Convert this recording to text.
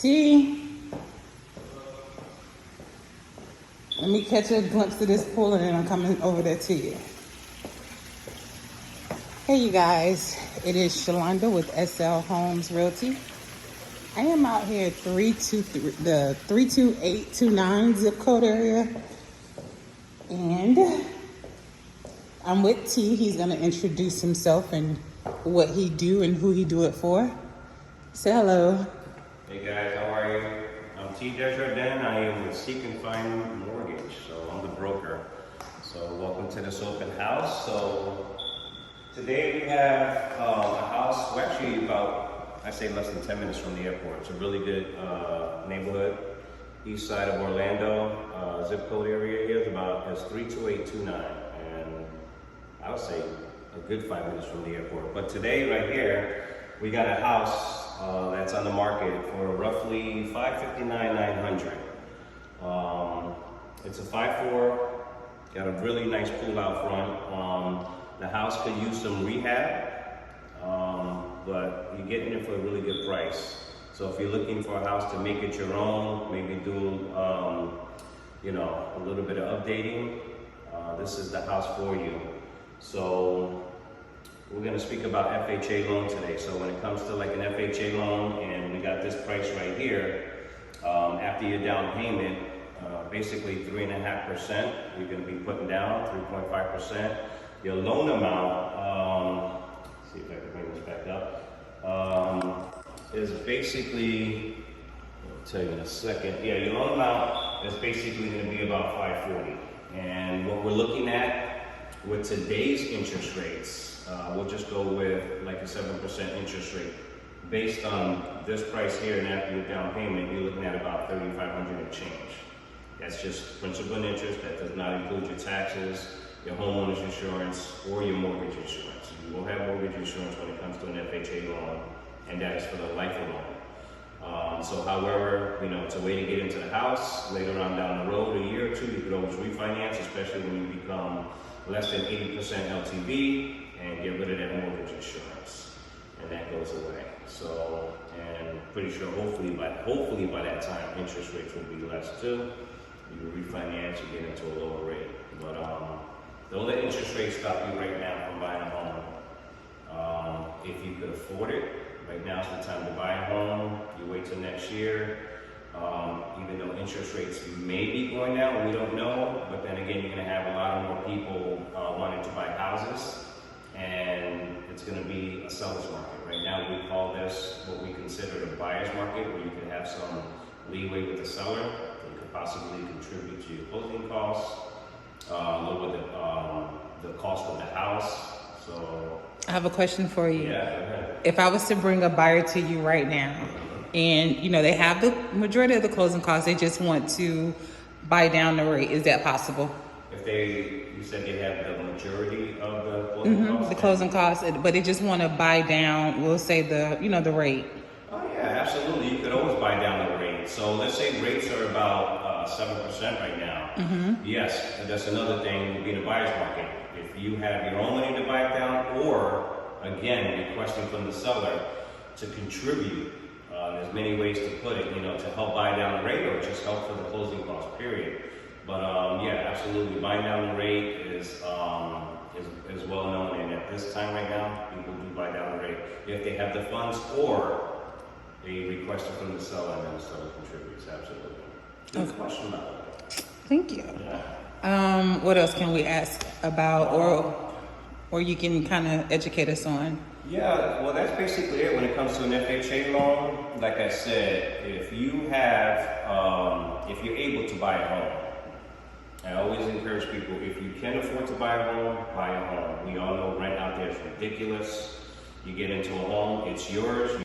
T. Let me catch a glimpse of this pool and then I'm coming over there to you. Hey you guys, it is Shalonda with SL Homes Realty. I am out here at the 32829 zip code area. And I'm with T. He's gonna introduce himself and what he do and who he do it for. Say hello. Hey guys, how are you? I'm T. Desjardins. I am with Seek and Find Mortgage, so I'm the broker. So welcome to this open house. So today we have a house. We're actually about, I say less than 10 minutes from the airport. It's a really good neighborhood, east side of Orlando. Zip code area here is 32829, and I would say a good 5 minutes from the airport. But today, right here, we got a house that's on the market for roughly $559,900. It's a 5-4, got a really nice pool out front. The house could use some rehab, but you're getting it for a really good price. So if you're looking for a house to make it your own, maybe do a little bit of updating, this is the house for you. So we're going to speak about FHA loan today. So when it comes to like an FHA loan, and we got this price right here, after your down payment, basically 3.5%, you're going to be putting down 3.5%. Your loan amount, see if I can bring this back up, is basically, I'll tell you in a second. Yeah, your loan amount is basically going to be about $540. And what we're looking at with today's interest rates, we'll just go with like a 7% interest rate. Based on this price here and after your down payment, you're looking at about $3,500 and change. That's just principal and interest. That does not include your taxes, your homeowner's insurance, or your mortgage insurance. You will have mortgage insurance when it comes to an FHA loan, and that is for the life of loan. So however, it's a way to get into the house. Later on down the road, a year or two, you could always refinance, especially when you become less than 80% LTV, and get rid of that mortgage insurance, and that goes away. So, and pretty sure hopefully by that time, interest rates will be less too. You refinance, you get into a lower rate. But don't let interest rates stop you right now from buying a home. If you could afford it, right now is the time to buy a home. You wait till next year. Even though interest rates may be going down, we don't know. But then again, you're going to have a lot more people wanting to buy houses, and it's going to be a seller's market. Right now, we call this what we consider a buyer's market, where you can have some leeway with the seller. You could possibly contribute to your closing costs, lower the cost of the house. So I have a question for you. Yeah, go ahead. If I was to bring a buyer to you right now, and they have the majority of the closing costs, they just want to buy down the rate, is that possible? If you said they have the majority of the closing costs? The closing costs, but they just want to buy down, we'll say the rate. Oh yeah, absolutely. You could always buy down the rate. So let's say rates are about 7% right now. Yes, that's another thing being a buyer's market. If you have your own money to buy it down, or again, requesting from the seller to contribute, there's many ways to put it, to help buy down the rate or just help for the closing cost, period. But yeah, absolutely, buying down the rate is well known, and at this time right now, people do buy down the rate if they have the funds or they request it from the seller and then the seller contributes. Absolutely. Good question about that. Thank you. Yeah. What else can we ask about, or you can kind of educate us on? Yeah, well, that's basically it when it comes to an FHA loan. Like I said, if you have, if you're able to buy a home, I always encourage people, if you can afford to buy a home, buy a home. We all know rent out there is ridiculous. You get into a home, it's yours.